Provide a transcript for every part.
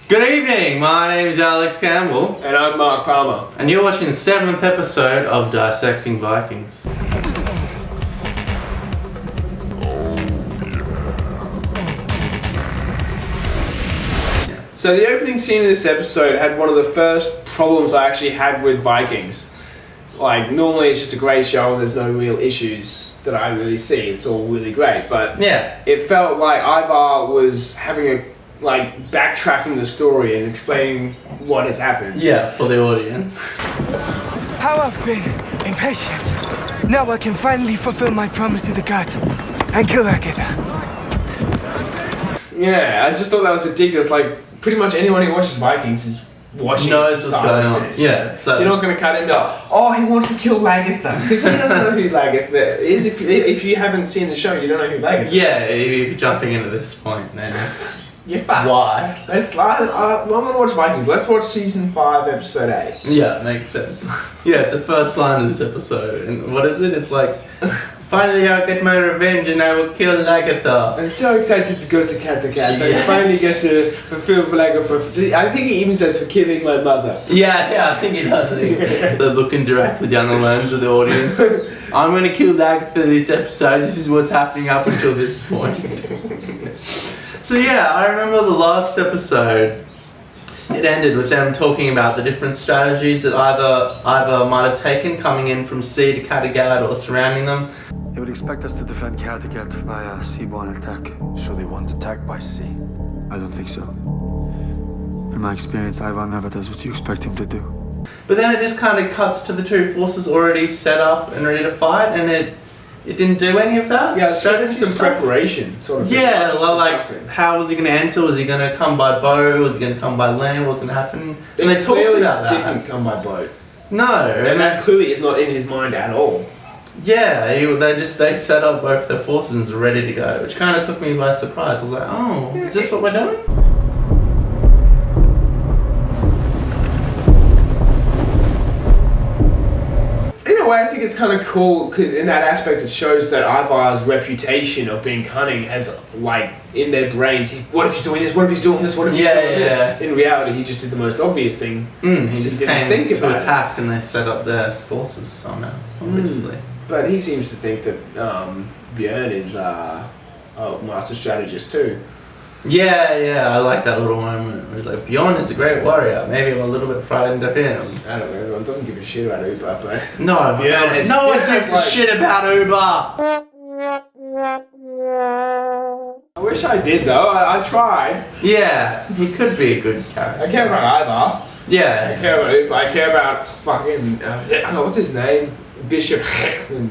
Good evening, my name is Alex Campbell. And I'm Mark Palmer. And you're watching the 7th episode of Dissecting Vikings. So the opening scene of this episode had one of the first problems I actually had with Vikings. Like, normally it's just a great show and there's no real issues that I really see. It's all really great. But yeah, it felt like Ivar was having backtracking the story and explaining what has happened. Yeah, for the audience. How I've been impatient. Now I can finally fulfill my promise to the gods and kill Kattegat. Yeah, I just thought that was ridiculous. Like, pretty much anyone who watches Vikings is watching knows what's going on. Yeah, so you're not going to cut him down. Oh, he wants to kill Lagertha because he doesn't know who Lagertha is. If you haven't seen the show, you don't know who Lagertha is. Yeah, if you're jumping into this point, then you're fucked. Why? I'm gonna watch Vikings. Let's watch season 5, episode 8. Yeah, makes sense. Yeah, it's the first line of this episode, and what is it? It's like, finally I'll get my revenge and I will kill Lagertha. I'm so excited to go to Kattegat. I finally get to fulfill Lagertha. I think he even says for killing my mother. Yeah, I think he does. They're looking directly down the lens of the audience. I'm going to kill Lagertha this episode. This is what's happening up until this point. So yeah, I remember the last episode. It ended with them talking about the different strategies that either might have taken coming in from sea to Kattegat or surrounding them. They would expect us to defend Kattegat by a seaborne attack. So they won't attack by sea? I don't think so. In my experience, Ivan never does what you expect him to do. But then it just kind of cuts to the two forces already set up and ready to fight, and it didn't do any of that. Yeah, strategy some preparation, sort of. Yeah, well, like, how was he going to enter? Was he going to come by boat? Was he going to come by land? What's going to happen? And they talked about that. Didn't come by boat. No, and that clearly is not in his mind at all. Yeah, they set up both their forces and were ready to go, which kind of took me by surprise. I was like, oh, is this what we're doing? In a way, I think it's kind of cool because in that aspect, it shows that Ivar's reputation of being cunning has, like, in their brains. What if he's doing this? What if he's doing this? What if he's doing this? In reality, he just did the most obvious thing. He just came to attack, and they set up their forces somehow, obviously. But he seems to think that Björn is a master strategist too. Yeah, I like that little moment where he's like, Bjorn is a great warrior. Maybe I'm a little bit frightened of him. I don't know, everyone doesn't give a shit about Uber, but... No one gives a shit about Uber! I wish I did though, I tried. Yeah, he could be a good character. I care about Ivar. Yeah. I care about Uber, I care about fucking... what's his name? Bishop Heckman.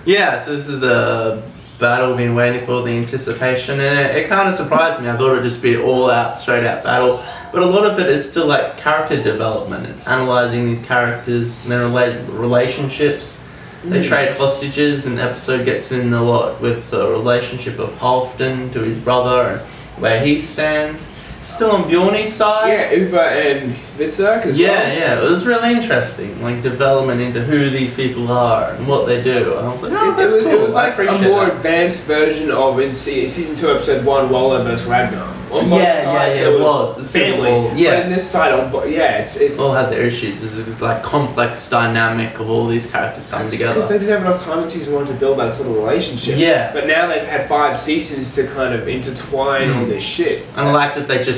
Yeah, so this is the battle we've been waiting for, the anticipation, and it kind of surprised me. I thought it would just be all out, straight out battle, but a lot of it is still like character development and analysing these characters and their relationships. They trade hostages, and the episode gets in a lot with the relationship of Halfdan to his brother and where he stands. Still on Bjorn's side. Yeah, Uber and Vitzerk as well. Yeah, it was really interesting, like development into who these people are and what they do. And I was like, oh, that's cool. It was like a more advanced version of in season 2, episode 1, Waller vs Ragnar. It was. Family. Yeah. But in this side, it's all had their issues. This like complex dynamic of all these characters coming together. Because they didn't have enough time in season 1 to build that sort of relationship. Yeah. But now they've had 5 seasons to kind of intertwine all this shit. And I like that they just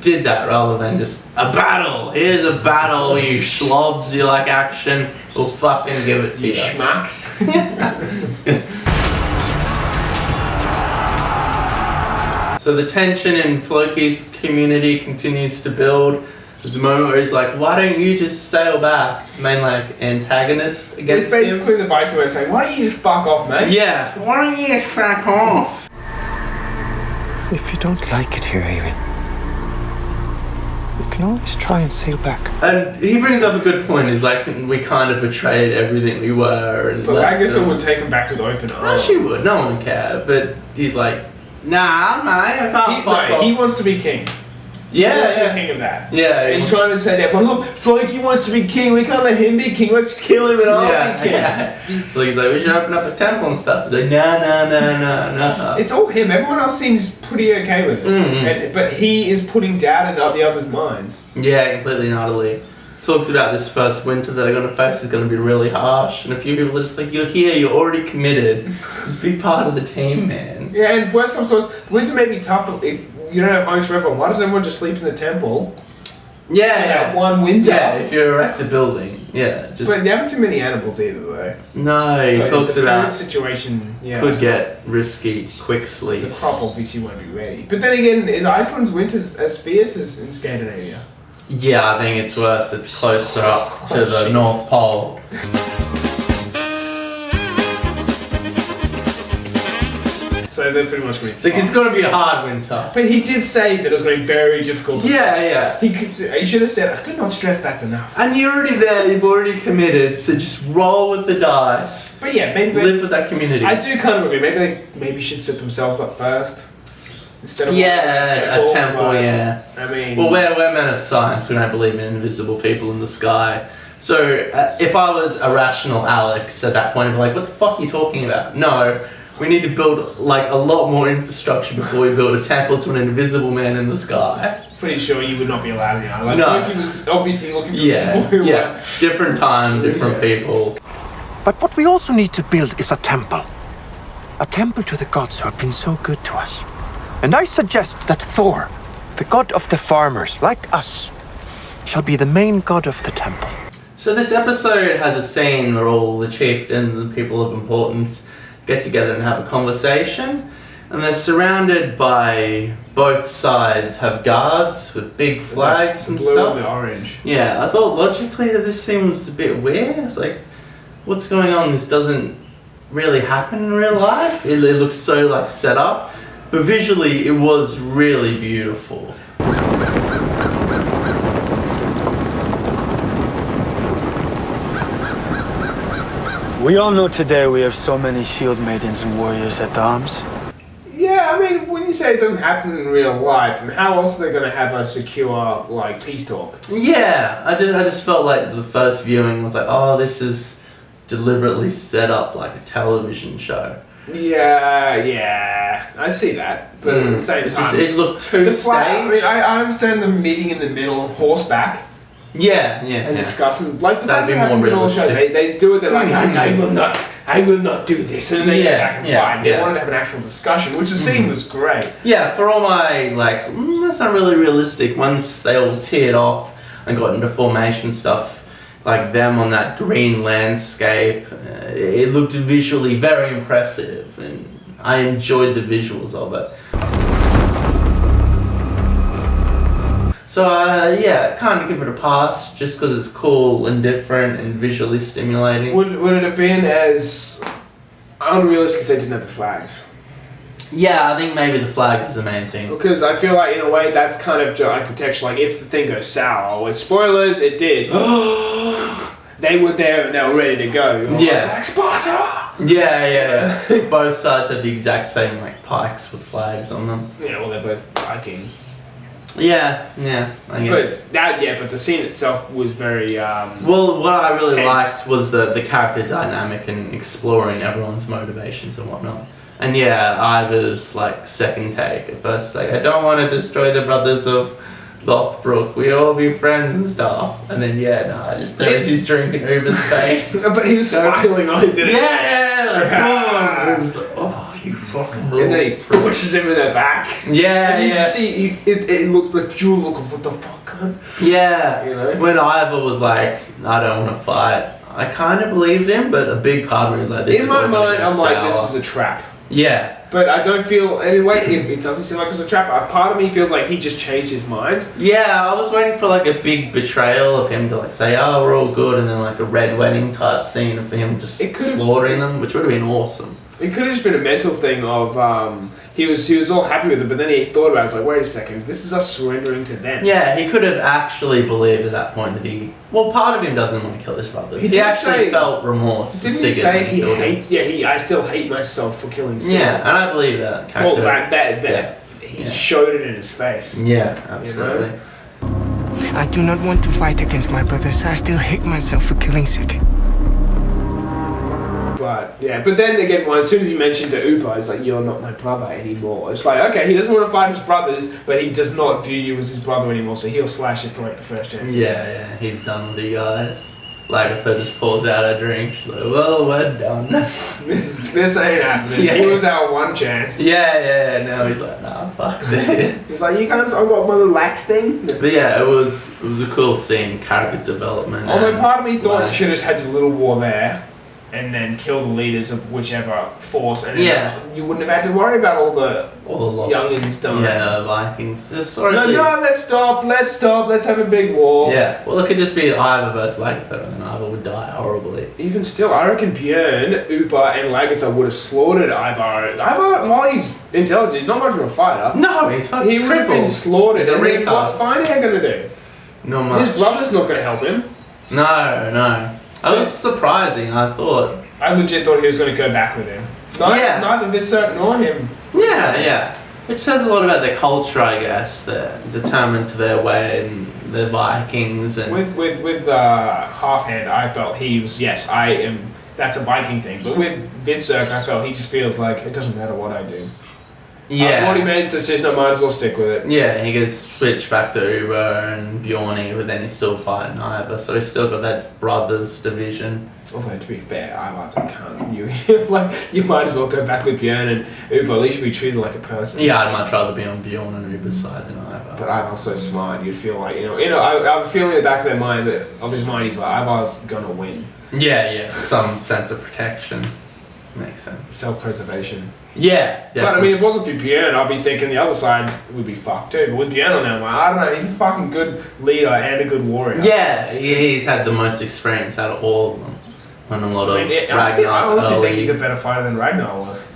did that rather than just a battle. Here's a battle, you schlobs, you like action, we'll fucking give it to you. Schmucks. So the tension in Floki's community continues to build. There's a moment where he's like, why don't you just sail back? Main like antagonist against him. It's basically the Viking way of saying, why don't you just fuck off, mate? Yeah, why don't you just fuck off? If you don't like it here, Aaron, you can always try and sail back. And he brings up a good point. He's like, we kind of betrayed everything we were. And but Agatha would take him back with open arms. No, she would. No one would care. But he's like, nah, mate, I can't fuck off. He wants to be king. Yeah, He wants to be yeah. king of that. Yeah, And he's trying to say that, but look, Floki wants to be king. We can't let him be king. Let's just kill him and I'll be king. yeah. So he's like, we should open up a temple and stuff. He's like, no. It's all him. Everyone else seems pretty okay with it. But he is putting doubt in the others' minds. Yeah, completely and utterly. Talks about this first winter that they're going to face is going to be really harsh, and a few people are just like, you're here, you're already committed. Just be part of the team, man. Yeah, and worst comes to worst, winter may be tough, but if you don't have homes for everyone, why doesn't everyone just sleep in the temple? Yeah. One winter. Yeah, if you erect a building. Yeah, just... But there haven't too many animals either, though. No, he So talks the about... food situation, Could get risky, quick The sleeps. crop obviously won't be ready. But then again, is Iceland's winter as fierce as in Scandinavia? Yeah, I think it's worse. It's closer up to the shit. North Pole. So they're pretty much going to be... Like, it's going to be a hard winter. But he did say that it was going to be very difficult. Yeah. He should have said, I could not stress that enough. And you're already there, you've already committed, so just roll with the dice. But yeah, maybe... Live with that community. I do kind of agree. Maybe they should set themselves up first. Instead of a temple, like, yeah. I mean... Well, we're men of science, we don't believe in invisible people in the sky. So, if I was a rational Alex at that point, I'd be like, what the fuck are you talking about? No, we need to build, like, a lot more infrastructure before we build a temple to an invisible man in the sky. Pretty sure you would not be allowed in the island. No. I feel like he was obviously looking for people who Yeah. Different time, different people. But what we also need to build is a temple. A temple to the gods who have been so good to us. And I suggest that Thor, the god of the farmers, like us, shall be the main god of the temple. So this episode has a scene where all the chieftains and people of importance get together and have a conversation, and they're surrounded by both sides have guards with big flags and blue stuff. and the orange. Yeah, I thought logically that this seems a bit weird. It's like, what's going on? This doesn't really happen in real life. It looks so like set up, but visually it was really beautiful. We all know today we have so many shield maidens and warriors at arms. Yeah, I mean, when you say it doesn't happen in real life, I mean, how else are they going to have a secure, like, peace talk? Yeah, I just felt like the first viewing was like, oh, this is deliberately set up like a television show. Yeah, I see that, but at the same time, it looked too the flag, I mean, staged. I understand them meeting in the middle, horseback, Yeah. and discussing. Like, but That'd that's be what happens more in all shows. realistic. They do it. They're like, I will not do this, and then they get back and fight. They yeah. wanted to have an actual discussion, which the scene was great. Yeah, for all my like, that's not really realistic. Once they all teared off and got into formation stuff, like them on that green landscape, it looked visually very impressive, and I enjoyed the visuals of it. So yeah, kind of give it a pass, just because it's cool and different and visually stimulating. Would it have been as unrealistic if they didn't have the flags? Yeah, I think maybe the flag is the main thing. Because I feel like in a way that's kind of like protection. Like if the thing goes sour, which spoilers, it did. They were there and they were ready to go. Yeah. Like Sparta! Yeah. Both sides had the exact same like pikes with flags on them. Yeah, well, they're both Viking. Yeah, I guess. But the scene itself was very. Well, what I really tense. liked was the character dynamic and exploring everyone's motivations and whatnot. And yeah, I was like second take at first, like I don't want to destroy the brothers of Lothbrok. We all be friends and stuff. And then I just throws his drink in Uber's face. But he was smiling on it, didn't he? Yeah, boom. It was like, oh, you fucking little. And then he pushes him in the back. Yeah, And you see, it looks like you look what the fuck, man. Yeah, You know? when Ivor was like, I don't want to fight, I kind of believed him, but a big part of me was like, this In is my all gonna mind, go I'm like, sour. this is a trap. Yeah. But I don't feel, anyway, it doesn't seem like it's a trap. Part of me feels like he just changed his mind. Yeah, I was waiting for like a big betrayal of him to like say, oh, we're all good, and then like a red wedding type scene of him just slaughtering them, which would have been awesome. It could have just been a mental thing of, he was all happy with it, but then he thought about it, it's like, wait a second, this is us surrendering to them. Yeah, he could have actually believed at that point that part of him doesn't want to kill his brothers. He did actually say- felt remorse for Didn't he Sigurd say when he killed him. hates, I still hate myself for killing Sigurd. Yeah, and I believe that character. Well, is dead. he showed it in his face. Yeah, absolutely. You know? I do not want to fight against my brothers. I still hate myself for killing Sigurd. But then again, as soon as he mentioned to Upa, it's like, you're not my brother anymore. It's like, okay, he doesn't want to fight his brothers, but he does not view you as his brother anymore, so he'll slash it for like the first chance. Yeah, he's done with you guys. Lagertha just pours out a drink. She's like, well, we're done. This ain't happening. Yeah. He was our one chance. Yeah. Now he's like, nah, fuck this. He's like, you guys, I got my little axe thing. But yeah, it was a cool scene, character development. Although part of me thought you like- should have just had your little war there, and then kill the leaders of whichever force, and then you wouldn't have had to worry about all the lost youngins dying. Yeah, Vikings. Historically. No, let's stop, let's have a big war. Yeah, well, it could just be Ivar versus Lagertha, and Ivar would die horribly. Even still, I reckon Björn, Upa, and Lagertha would have slaughtered Ivar. Ivar, while he's intelligent, he's not much of a fighter. No, he's fucking He would have been slaughtered. He's a And then retard. what's Feinherr gonna do? Not much. His brother's not gonna help him. No. That was surprising, I thought. I legit thought he was gonna go back with him. Neither Vitser nor him. Yeah. Which says a lot about their culture, I guess. They're determined to their way and the Vikings and... With Halfhand, I felt he was, yes, I am, that's a Viking thing. But with Vitserk, I felt he just feels like it doesn't matter what I do. I've already made his decision, I might as well stick with it. Yeah, he gets switched back to Uber and Bjorni, but then he's still fighting Ivar, so he's still got that brothers division. Although, to be fair, Ivar's a cunt. You might as well go back with Bjorn and Uber, at least you be treated like a person. Yeah, I'd much rather be on Bjorn and Uber's side than Ivar. But Ivar's so smart, you'd feel like, I have a feeling in the back of their mind, of his mind, he's like, Ivar's gonna win. Yeah, some sense of protection. Makes sense. Self-preservation. Yeah, definitely. But I mean, if it wasn't for Bjorn, I'd be thinking the other side would be fucked too. But with Bjorn on there, I'm like, I don't know, he's a fucking good leader and a good warrior. Yeah, he's had the most experience out of all of them. And a lot of Ragnar's I honestly early... think he's a better fighter than Ragnar was.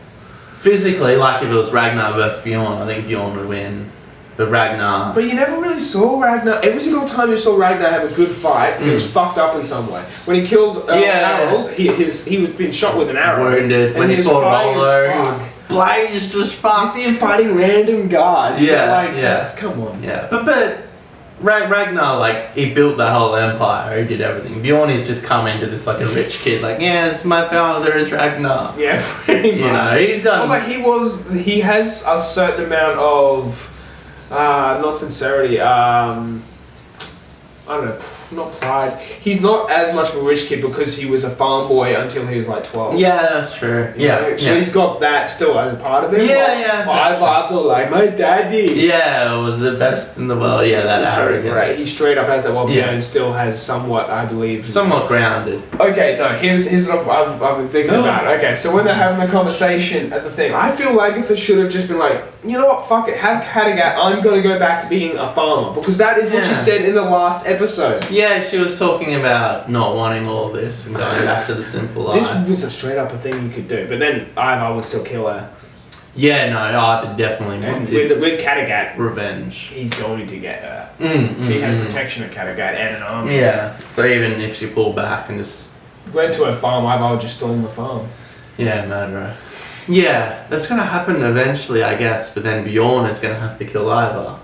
Physically, like if it was Ragnar versus Bjorn, I think Bjorn would win. But Ragnar... But you never really saw Ragnar. Every single time you saw Ragnar have a good fight, he was fucked up in some way. When he killed Harold, he was being shot with an arrow. Wounded. And When he fought Rollo, he was blazed as You fuck. see him fighting random guards. Yeah. Come on. Yeah, but Ragnar, like, he built that whole empire, he did everything. Bjorn is just come into this like a rich kid, like, yes, my father is Ragnar. Yeah, pretty much. You know, he's done... Well, like he has a certain amount of, not sincerity, I don't know, not pride. He's not as much of a rich kid because he was a farm boy until he was like 12. Yeah, that's true. So he's got that still as a part of him. I feel like my daddy. Yeah, it was the best in the world. Yeah, that arrogance. Right, he straight up has that. Well, Yeah. Bjorn still has somewhat, I believe. Somewhat grounded. Okay, no, here's what I've been thinking about. Okay, so when they're having the conversation at the thing, I feel like Agatha should have just been like, you know what, fuck it, have Kattegat, I'm going to go back to being a farmer. Because that is what she said in the last episode. Yeah, she was talking about not wanting all this and going back to the simple life. This was a straight up a thing you could do, but then Ivar would still kill her. Yeah, no, Ivar definitely And wants with his Kattegat, revenge. he's going to get her. She has protection of Kattegat and an army. Yeah, so even if she pulled back and just... Went to her farm, Ivar would just storm the farm. Yeah, murder her. Yeah, that's going to happen eventually, I guess, but then Bjorn is going to have to kill Ivar.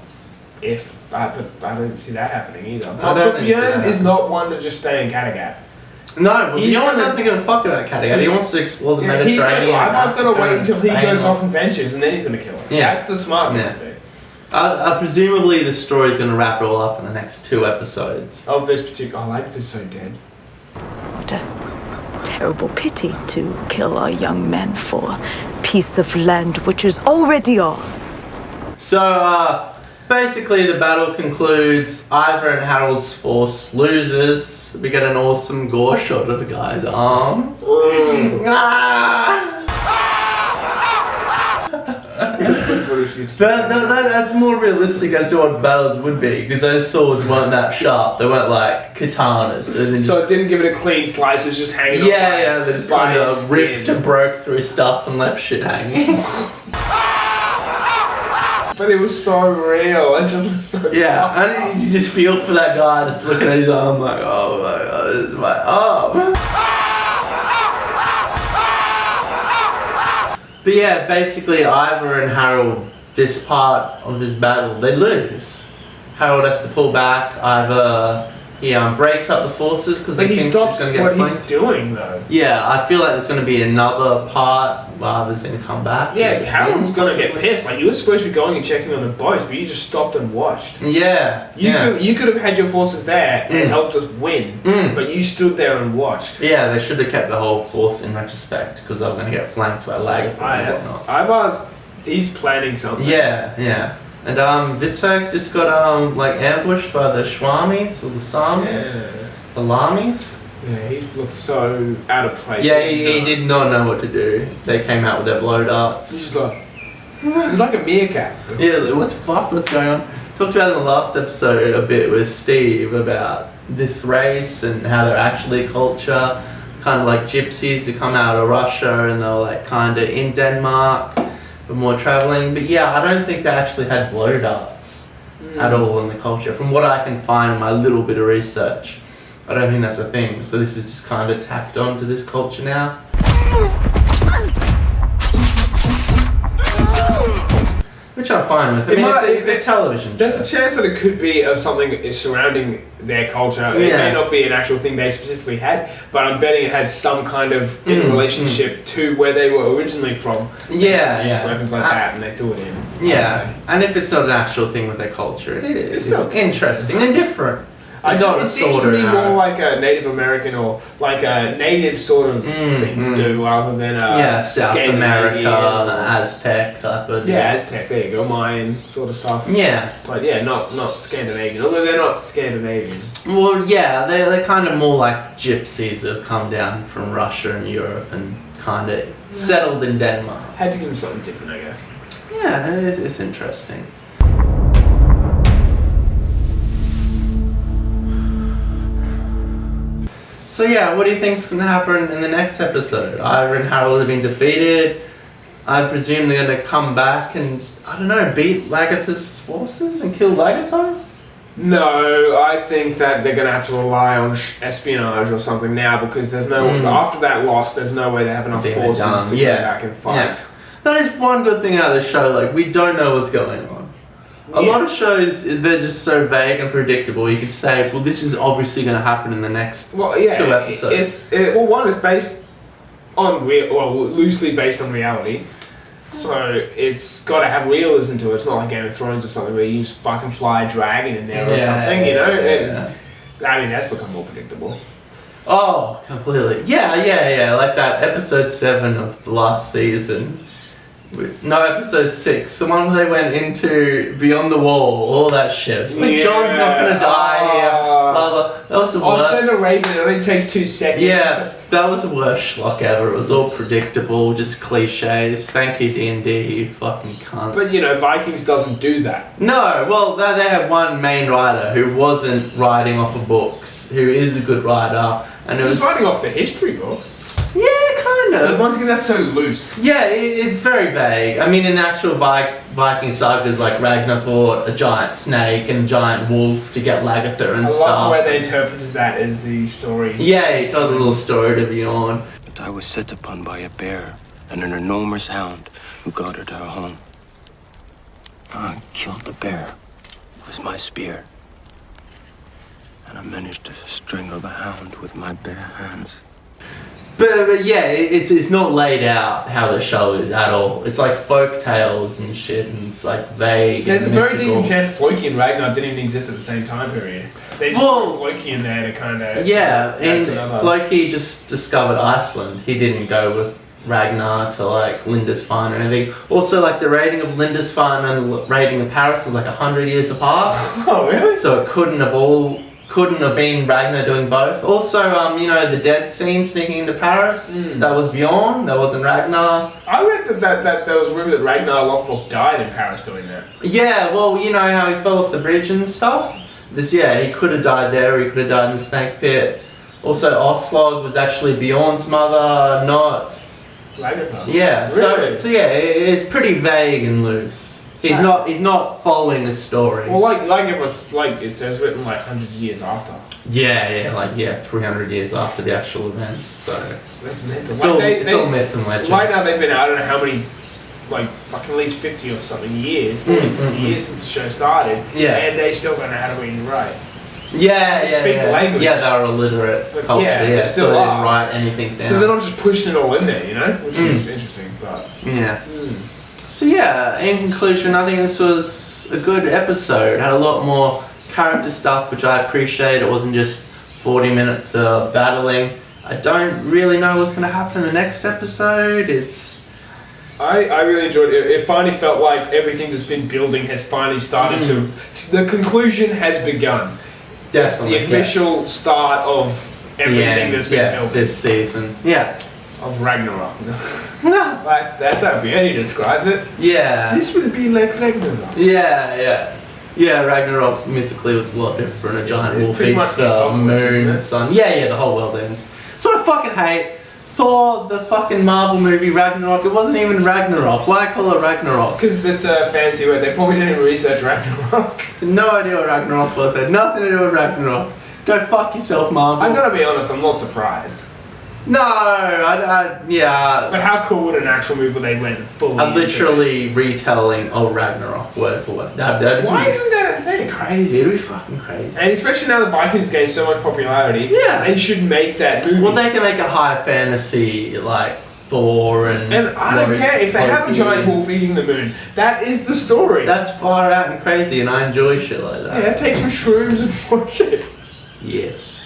But I don't see that happening either. don't But think so. Bjorn is not one to just stay in Kattegat. No, but He's Bjorn gonna- doesn't give a fuck about Kattegat. He wants to explore the Mediterranean. Ivar's going to wait until he Spain. goes off and ventures and then he's going to kill her. Yeah. That's the smart thing Yeah. to do. Presumably the story's going to wrap it all up in the next 2 episodes. Of this particular... I like this so dead. What a terrible pity to kill our young men for a piece of land which is already ours. So, basically the battle concludes. Ivar and Harold's force loses. We get an awesome gore shot of the guy's arm. Ah! But that's more realistic as to what battles would be, because those swords weren't that sharp. They weren't like katanas. And then So it didn't give it a clean slice, it was just hanging yeah, they just kind by of his ripped skin. and broke through stuff and left shit hanging. But it was so real. It just looked so Yeah, and you just feel for that guy just looking at his arm like, oh my god, this is my arm. But yeah, basically Ivar and Harold this part of this battle, they lose. Harold has to pull back. Either he breaks up the forces because he thinks he's going to get flanked. He's doing though. Yeah, I feel like there's going to be another part where Arthur's going to come back. Yeah, Harold's going to get pissed. Like, you were supposed to be going and checking on the boats, but you just stopped and watched. Yeah. You could have had your forces there and helped us win, but you stood there and watched. Yeah, they should have kept the whole force in retrospect because they were going to get flanked by Lagertha and whatnot. Ivar's, he's planning something. Yeah. And Witzhag just got like ambushed by the Schwamis or the Samis, the Lamis. Yeah, he looked so out of place. Yeah, he did not know what to do. They came out with their blow darts. He's just like, he was like a meerkat. Yeah, what the fuck? What's going on? Talked about in the last episode a bit with Steve about this race and how they're actually a culture, kind of like gypsies who come out of Russia and they're like kind of in Denmark. More traveling, but yeah, I don't think they actually had blow darts at all in the culture. From what I can find in my little bit of research, I don't think that's a thing. So this is just kind of tacked on to this culture now. Which I'm fine with. I mean, it's a television show. There's a chance that it could be of something surrounding their culture. It may not be an actual thing they specifically had, but I'm betting it had some kind of relationship to where they were originally from. Yeah. Weapons like that, and they threw it in. Yeah, and if it's not an actual thing with their culture, it is. It's interesting and different. It seems to me more like a Native American or like a native sort of thing to do rather than a South America, Aztec type of thing. Yeah, Aztec, there you go, Mayan sort of stuff. Yeah. But yeah, not Scandinavian, although they're not Scandinavian. Well, yeah, they're kind of more like gypsies who have come down from Russia and Europe and kind of settled in Denmark. Had to give them something different, I guess. Yeah, it's interesting. So yeah, what do you think's going to happen in the next episode? Ivor and Harold have been defeated. I presume they're going to come back and, I don't know, beat Lagertha's forces and kill Lagertha? No, I think that they're going to have to rely on espionage or something now because there's no, after that loss, there's no way they have enough forces to go back and fight. Yeah. That is one good thing out of the show, like, we don't know what's going on. A lot of shows, they're just so vague and predictable. You could say, well, this is obviously going to happen in the next 2 episodes. One is based on loosely based on reality. So it's got to have realism to it. It's not like Game of Thrones or something where you just fucking fly a dragon in there or something, you know? And, I mean, that's become more predictable. Oh, completely. Yeah. Like that episode 7 of the last season. No, episode 6, the one where they went into Beyond the Wall, all that shit. It's like, John's not gonna die here, blah blah. That was the worst. Send a raven, it only takes 2 seconds. Yeah, that was the worst schlock ever. It was all predictable, just cliches. Thank you, D&D, you fucking cunts. But you know, Vikings doesn't do that. No, well, they have one main writer who wasn't writing off of books, who is a good writer, and it was writing off the history book. Yeah, kind of. But once again, that's so loose. Yeah, it's very vague. I mean, in the actual Viking sagas, like Ragnar fought a giant snake and a giant wolf to get Lagertha and stuff. I love the way they interpreted that as the story. Yeah, he told a little story to Bjorn. But I was set upon by a bear and an enormous hound who guarded her home. I killed the bear with my spear. And I managed to strangle the hound with my bare hands. But yeah, it's not laid out how the show is at all. It's like folk tales and shit, and it's like vague. There's a very decent chance Floki and Ragnar didn't even exist at the same time period. They just put Floki in there to kind of... Yeah, and Floki just discovered Iceland. He didn't go with Ragnar to like Lindisfarne or anything. Also, like the rating of Lindisfarne and the rating of Paris is like 100 years apart. Oh, really? So it couldn't have been Ragnar doing both. Also, you know, the dead scene sneaking into Paris, that was Bjorn, that wasn't Ragnar. I read that there was a rumor that Ragnar Lothbrok died in Paris doing that. Yeah, well, you know how he fell off the bridge and stuff? He could have died there, he could have died in the snake pit. Also, Oslog was actually Bjorn's mother, not... Ragnar. Yeah, really? so yeah, it's pretty vague and loose. He's not following the story. Well, it says written like hundreds of years after. Yeah, 300 years after the actual events. So that's mental. It's all myth and legend. Right now they've been, I don't know how many like fucking at least 50 or something years, 40, 50 years since the show started, Yeah. and they still don't know how to read and write. Speak the language. Yeah, they were illiterate But culture. yeah, Yeah, they still so they didn't are. write anything down. So they're not just pushing it all in there, you know, which is interesting. But Yeah. So yeah, in conclusion, I think this was a good episode. Had a lot more character stuff, which I appreciate. It wasn't just 40 minutes of battling. I don't really know what's going to happen in the next episode. I really enjoyed it. It finally felt like everything that's been building has finally started to. The conclusion has begun. Definitely The official start of everything that's been building. this season. Yeah. Of Ragnarok. That's how Vianney describes it. Yeah. This would be like Ragnarok. Yeah, Ragnarok mythically was a lot different. A giant It's wolf pretty eats much the the apocalypse, isn't moon, it? sun. Yeah, the whole world ends. That's what I fucking hate. Thor, the fucking Marvel movie Ragnarok, it wasn't even Ragnarok. Why call it Ragnarok? Because it's a fancy word. They probably didn't research Ragnarok. No idea what Ragnarok was. Had nothing to do with Ragnarok. Go fuck yourself, Marvel. I'm gonna be honest, I'm not surprised. No, yeah. But how cool would an actual movie where they went fully A literally retelling of Ragnarok, word for word. That'd Why be isn't that a thing? crazy. It'd be fucking crazy. And especially now the Vikings gain so much popularity, Yeah. they should make that movie. Well, they can make a high fantasy like Thor and. And I don't care if they have a giant wolf eating the moon. That is the story. That's far out and crazy, and I enjoy shit like that. Yeah, take some shrooms and watch it. Yes.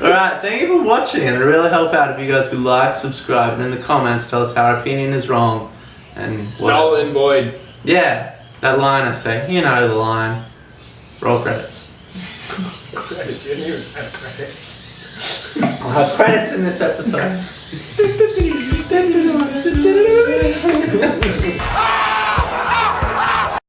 Alright, thank you for watching, and it really help out if you guys could like, subscribe, and in the comments tell us how our opinion is wrong. And what. Null and void. Yeah, that line I say. You know the line. Roll credits. Credits, you didn't even have credits. I'll have credits in this episode.